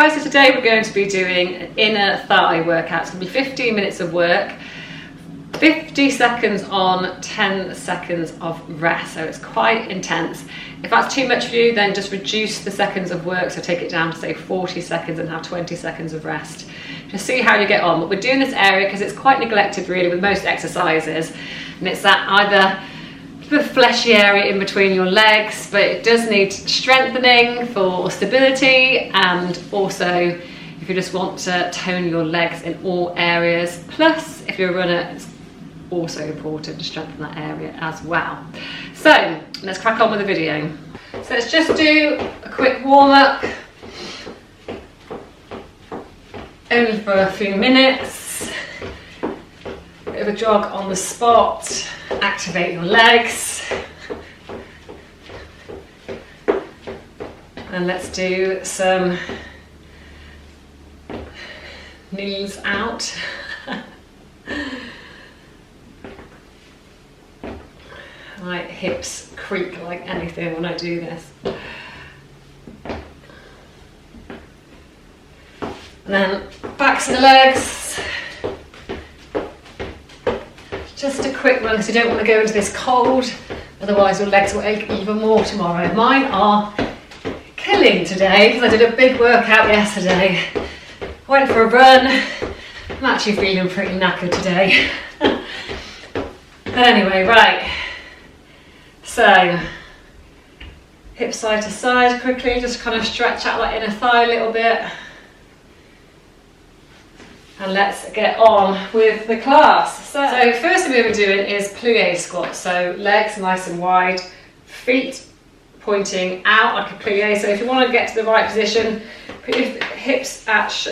guys, so today we're going to be doing an inner thigh workout. It's going to be 15 minutes of work, 50 seconds on, 10 seconds of rest, so it's quite intense. If that's too much for you, then just reduce the seconds of work, so take it down to say 40 seconds and have 20 seconds of rest. Just see how you get on. But we're doing this area because it's quite neglected really with most exercises, and it's that either the fleshy area in between your legs, but it does need strengthening for stability, and also if you just want to tone your legs in all areas. Plus, if you're a runner, it's also important to strengthen that area as well. So let's crack on with the video. So let's just do a quick warm-up, only for a few minutes. Bit of a jog on the spot, activate your legs, and let's do some knees out. My hips creak like anything when I do this. And then backs of the legs. Just a quick one because you don't want to go into this cold, otherwise your legs will ache even more tomorrow. Mine are killing today because I did a big workout yesterday. Went for a run. I'm actually feeling pretty knackered today. Anyway, right. So, hip side to side quickly, just kind of stretch out that inner thigh a little bit. And let's get on with the class. So first thing we're going to be doing is plie squats. So legs nice and wide, feet pointing out like a plie. So if you want to get to the right position, put your hips at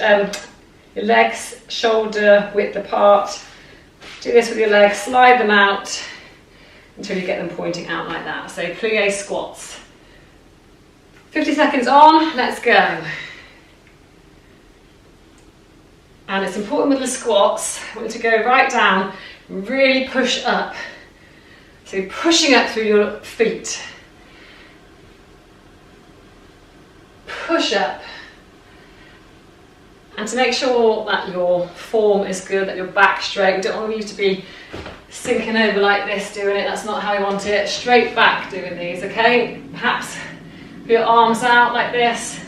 your legs shoulder width apart. Do this with your legs, slide them out until you get them pointing out like that. So plie squats. 50 seconds on, let's go. And it's important with the squats, I want you to go right down, really push up. So you're pushing up through your feet. Push up. And to make sure that your form is good, that your back's straight, we don't want you to be sinking over like this doing it, that's not how we want it. Straight back doing these, okay? Perhaps put your arms out like this,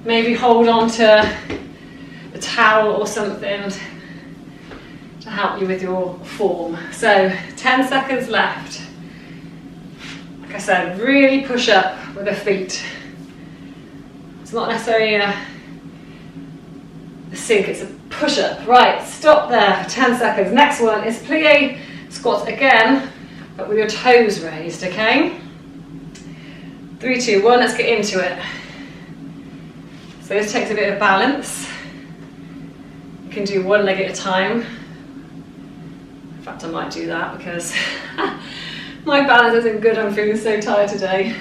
maybe hold on to a towel or something to help you with your form. So 10 seconds left. Like I said, really push up with the feet. It's not necessarily a sink, it's a push up. Right, stop there for 10 seconds. Next one is plie squats again, but with your toes raised, okay? 3, 2, 1, let's get into it. So this takes a bit of balance. You can do one leg at a time. In fact, I might do that because my balance isn't good. I'm feeling so tired today.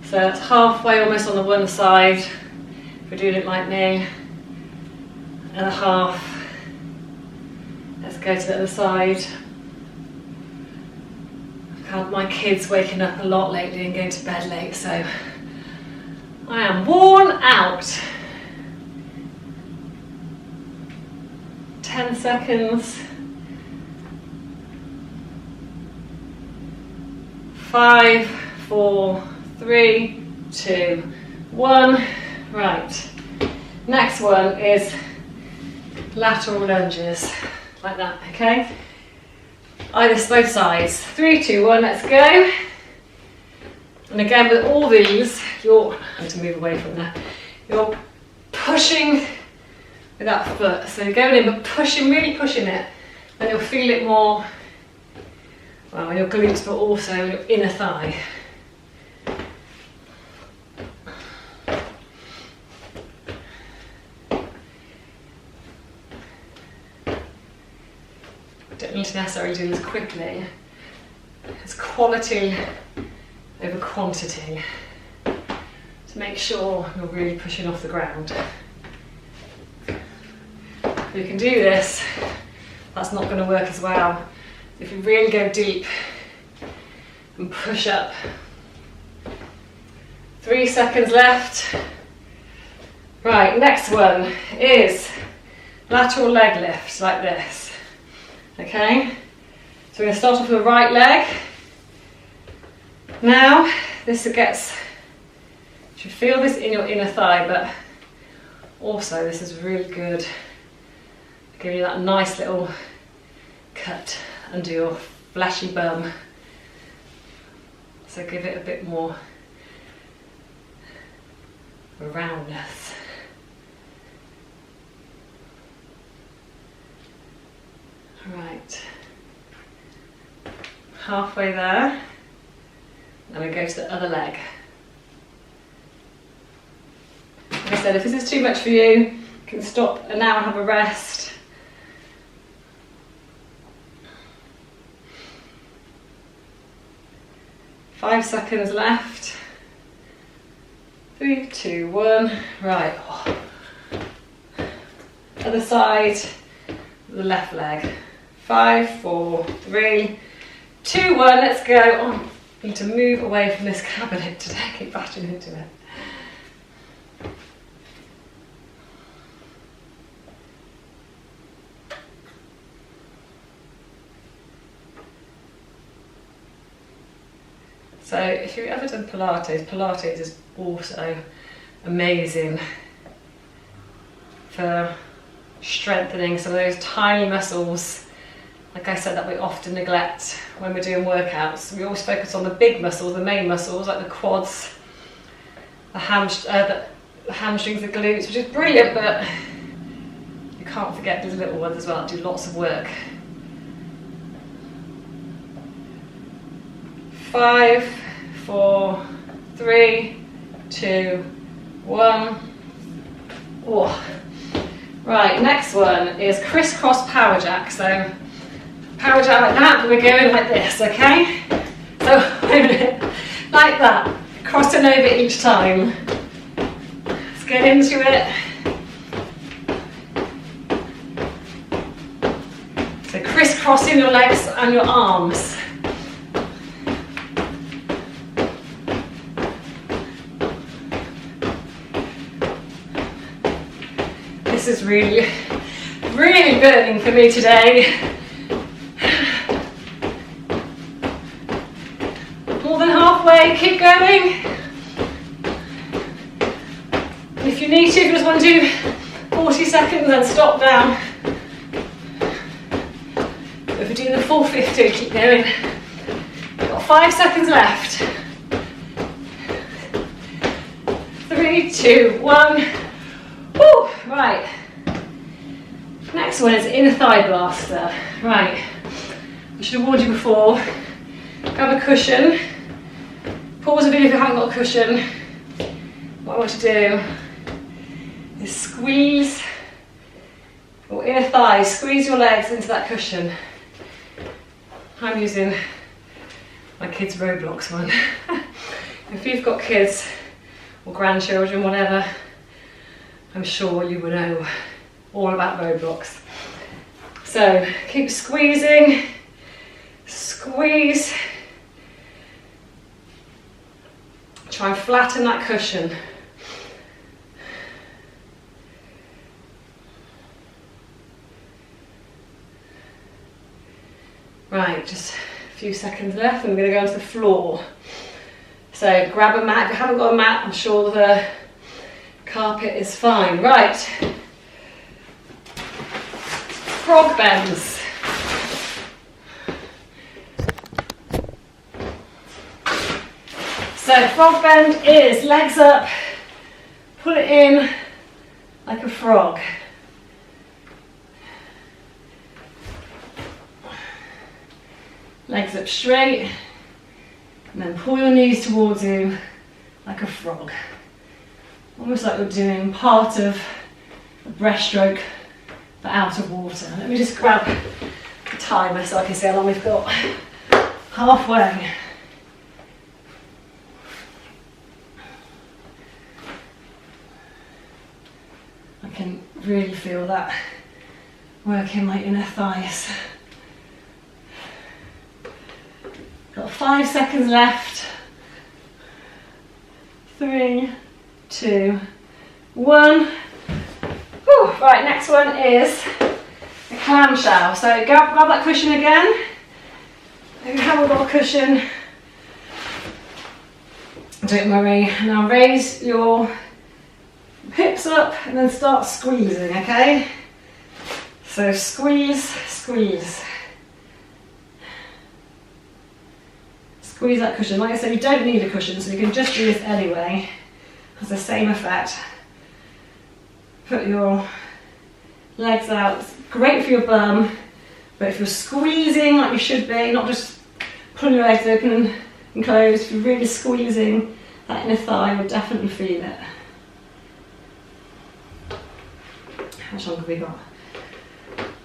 So that's halfway almost on the one side, if you're doing it like me, and a half. Let's go to the other side. I've had my kids waking up a lot lately and going to bed late, so I am worn out. 10 seconds. 5, 4, 3, 2, 1. Right. Next one is lateral lunges, like that, okay? Either both sides. 3, 2, 1, let's go. And again, with all these, I need to move away from there. You're pushing with that foot. So you're going in, but pushing, really pushing it. And you'll feel it more, well, in your glutes, but also in your inner thigh. Don't need to necessarily do this quickly. It's quality over quantity to make sure you're really pushing off the ground. If you can do this, that's not going to work as well. If you really go deep and push up, 3 seconds left. Right, next one is lateral leg lifts like this. Okay, so we're going to start off with the right leg. Now, this gets, you should feel this in your inner thigh, but also this is really good, giving you that nice little cut under your fleshy bum. So give it a bit more roundness. Right, halfway there, and we go to the other leg. Like I said, if this is too much for you, you can stop and now have a rest. Five seconds left. 3, 2, 1. Right. Other side, the left leg. 5, 4, 3, 2, 1. Let's go. Oh, I need to move away from this cabinet today. I keep bashing into it. So if you've ever done Pilates, Pilates is also amazing for strengthening some of those tiny muscles, like I said, that we often neglect when we're doing workouts. We always focus on the big muscles, the main muscles, like the quads, the hamstrings, the glutes, which is brilliant, but you can't forget these little ones as well that do lots of work. 5, 4, 3, 2, 1. Oh. Right, next one is crisscross power jack. So power jack like that, but we're going like this, okay? So like that, crossing over each time. Let's get into it. So crisscrossing your legs and your arms. This is really, really burning for me today. More than halfway, keep going. And if you need to, if you just want to do 40 seconds, then stop down. But if we're doing the full 50, keep going. We've got 5 seconds left. 3, 2, 1. Woo! Right. Next one is inner thigh blaster. Right. I should have warned you before. Grab a cushion. Pause the video if you haven't got a cushion. What I want to do is squeeze your inner thighs, squeeze your legs into that cushion. I'm using my kids' Roblox one. If you've got kids or grandchildren, whatever, I'm sure you will know all about Roblox. So keep squeezing, squeeze. Try and flatten that cushion. Right, just a few seconds left and we're going to go onto the floor. So grab a mat. If you haven't got a mat, I'm sure the carpet is fine. Right. Frog bends. So frog bend is legs up, pull it in like a frog. Legs up straight, and then pull your knees towards you like a frog. Almost like we're doing part of a breaststroke but out of water. Let me just grab the timer so I can see how long we've got. Halfway. I can really feel that working my inner thighs. Got 5 seconds left. 3, 2, 1. Whew. Right, next one is a clam shell. So grab that cushion again. If you haven't got a cushion, don't worry. Now raise your hips up and then start squeezing, okay? So squeeze, squeeze. Squeeze that cushion. Like I said, you don't need a cushion, so you can just do this anyway. It has the same effect. Put your legs out. It's great for your bum, but if you're squeezing like you should be, not just pulling your legs open and closed, if you're really squeezing that inner thigh, you'll definitely feel it. How much longer have we got?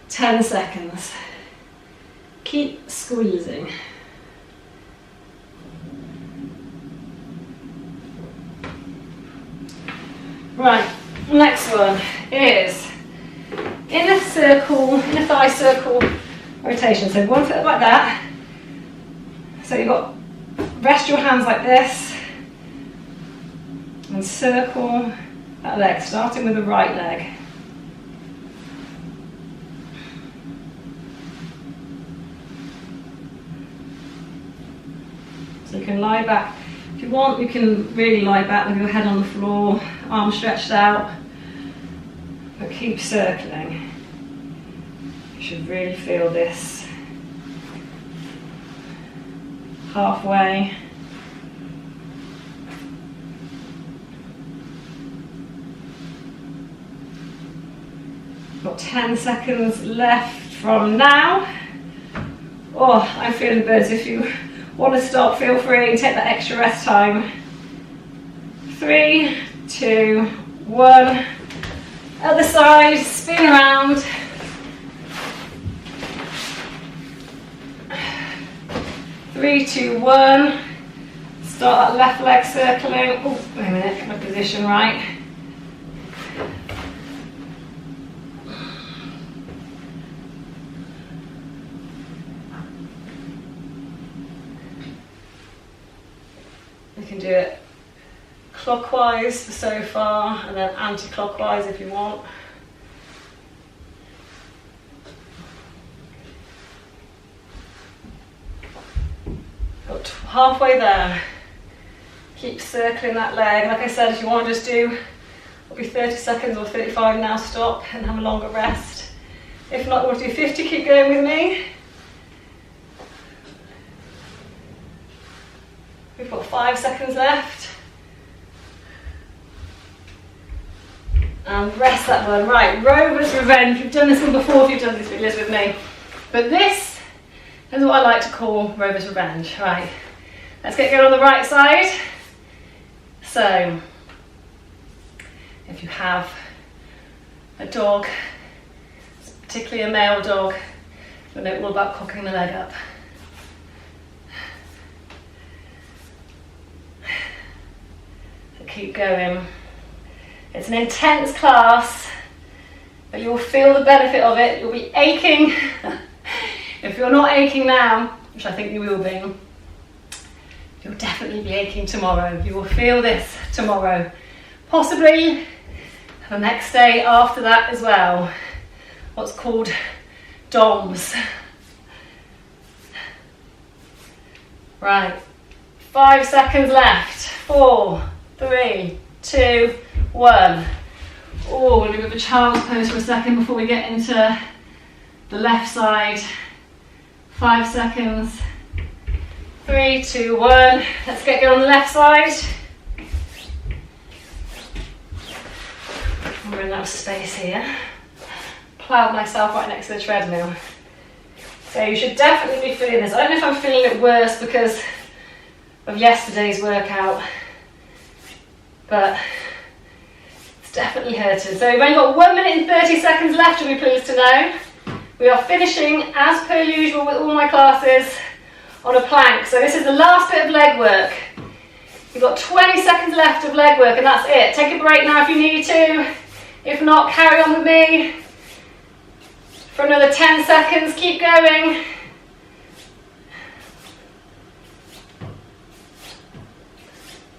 10 seconds. Keep squeezing. Right, next one is inner thigh circle rotation. So one foot like that. So you've got, rest your hands like this and circle that leg, starting with the right leg. So you can lie back. If you want, you can really lie back with your head on the floor, arms stretched out, but keep circling. You should really feel this halfway. Got 10 seconds left from now. Oh, I'm feeling the birds. If you want to stop, feel free, take that extra rest time. 3, 2, 1. Other side, spin around. 3, 2, 1. Start that left leg circling. Oh, wait a minute, get my position right. You can do it clockwise so far and then anti-clockwise if you want. Got halfway there. Keep circling that leg. Like I said, if you want to just do, it'll be 30 seconds or 35 now, stop and have a longer rest. If not, you want to do 50, keep going with me. We've got 5 seconds left. And rest that one. Right, Rover's Revenge. We've done this one before if you've done these videos with me. But this is what I like to call Rover's Revenge. Right, let's get going on the right side. So, if you have a dog, particularly a male dog, you'll know all about cocking the leg up. Keep going. It's an intense class, but you'll feel the benefit of it. You'll be aching. If you're not aching now, which I think you will be, you'll definitely be aching tomorrow. You will feel this tomorrow. Possibly the next day after that as well. What's called DOMS. Right, 5 seconds left. 4, 3, 2, 1. Oh, we'll do a bit of a child's pose for a second before we get into the left side. 5 seconds. 3, 2, 1. Let's get going on the left side. I'm running out of space here. Ploughed myself right next to the treadmill. So you should definitely be feeling this. I don't know if I'm feeling it worse because of yesterday's workout, but it's definitely hurting. So we've only got 1 minute and 30 seconds left, you'll be pleased to know. We are finishing, as per usual with all my classes, on a plank. So this is the last bit of leg work. You've got 20 seconds left of leg work and that's it. Take a break now if you need to. If not, carry on with me for another 10 seconds. Keep going.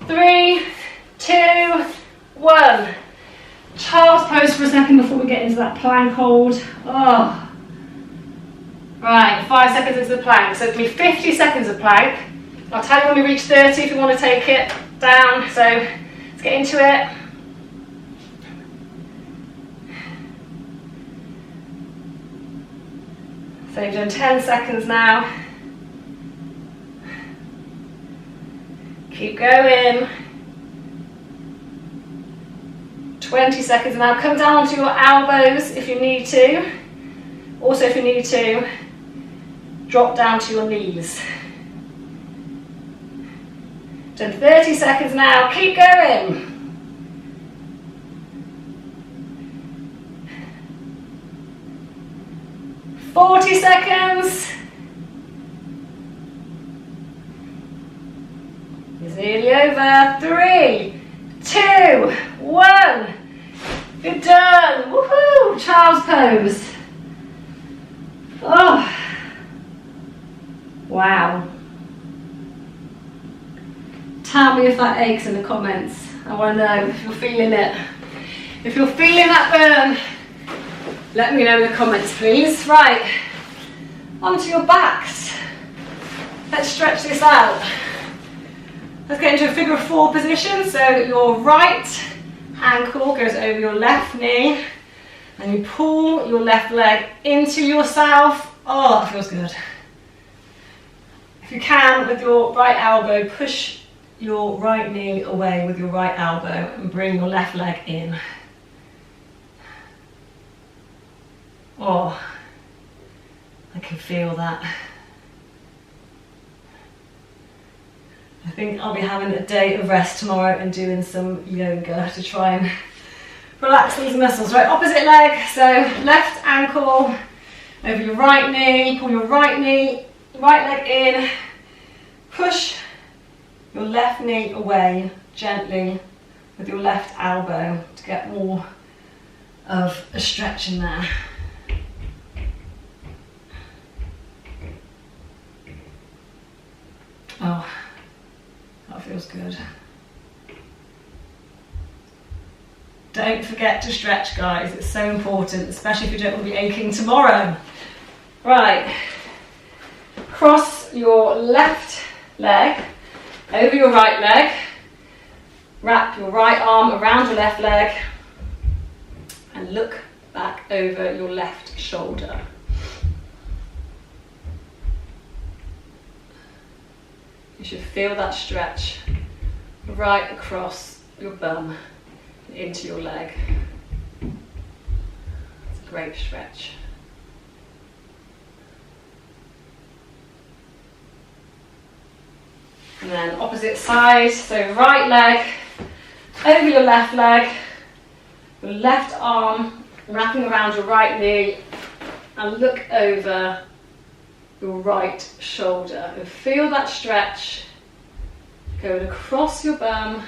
3, 2, 1. Child's pose for a second before we get into that plank hold. Oh. Right, 5 seconds into the plank. So it'll be 50 seconds of plank. I'll tell you when we reach 30 if you want to take it down. So let's get into it. So you've done 10 seconds now. Keep going. 20 seconds now. Come down onto your elbows if you need to. Also, if you need to, drop down to your knees. Done 30 seconds now. Keep going. Forty seconds. It's nearly over. 3, 2, 1. You're done. Woohoo! Child's pose. Oh. Wow. Tell me if that aches in the comments. I want to know if you're feeling it. If you're feeling that burn, let me know in the comments, please. Right, onto your backs. Let's stretch this out. Let's get into a figure of 4 position. So your right ankle goes over your left knee and you pull your left leg into yourself. Oh, that feels good. If you can, with your right elbow, push your right knee away with your right elbow and bring your left leg in. Oh, I can feel that. I think I'll be having a day of rest tomorrow and doing some yoga to try and relax these muscles. Right, opposite leg, so left ankle over your right knee, pull your right leg in, push your left knee away gently with your left elbow to get more of a stretch in there. Oh, that feels good. Don't forget to stretch, guys. It's so important, especially if you don't want to be aching tomorrow. Right, cross your left leg over your right leg. Wrap your right arm around your left leg and look back over your left shoulder. You should feel that stretch right across your bum and into your leg. It's a great stretch. And then opposite side, so right leg over your left leg, your left arm wrapping around your right knee and look over your right shoulder and feel that stretch going across your bum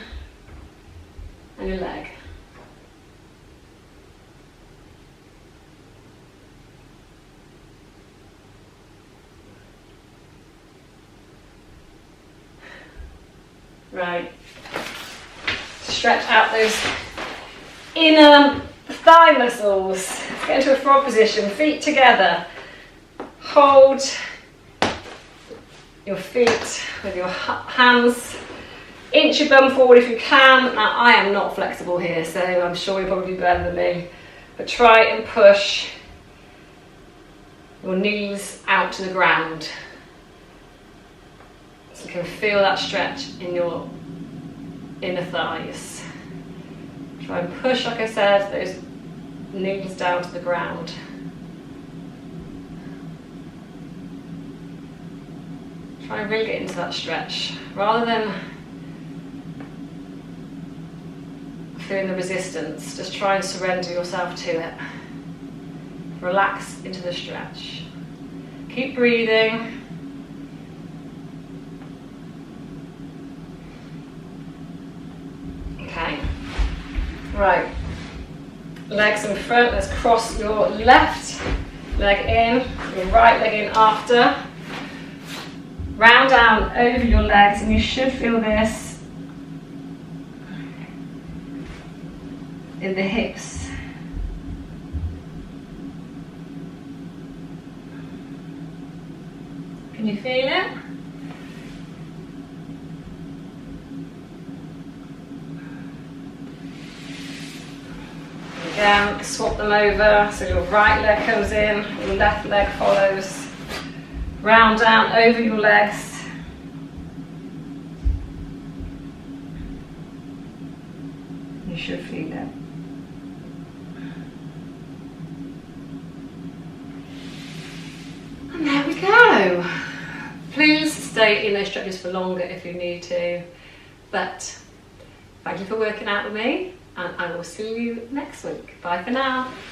and your leg. Right, stretch out those inner thigh muscles. Let's get into a frog position, feet together. Hold your feet with your hands. Inch your bum forward if you can. Now I am not flexible here, so I'm sure you're probably better than me. But try and push your knees out to the ground. So you can feel that stretch in your inner thighs. Try and push, like I said, those knees down to the ground. Try and really get into that stretch, rather than feeling the resistance. Just try and surrender yourself to it. Relax into the stretch. Keep breathing. Okay, right, legs in front. Let's cross your left leg in, your right leg in after. Round down over your legs, and you should feel this in the hips. Can you feel it? Again, swap them over, so your right leg comes in, your left leg follows. Round down over your legs. You should feel it. And there we go. Please stay in those stretches for longer if you need to. But thank you for working out with me, and I will see you next week. Bye for now.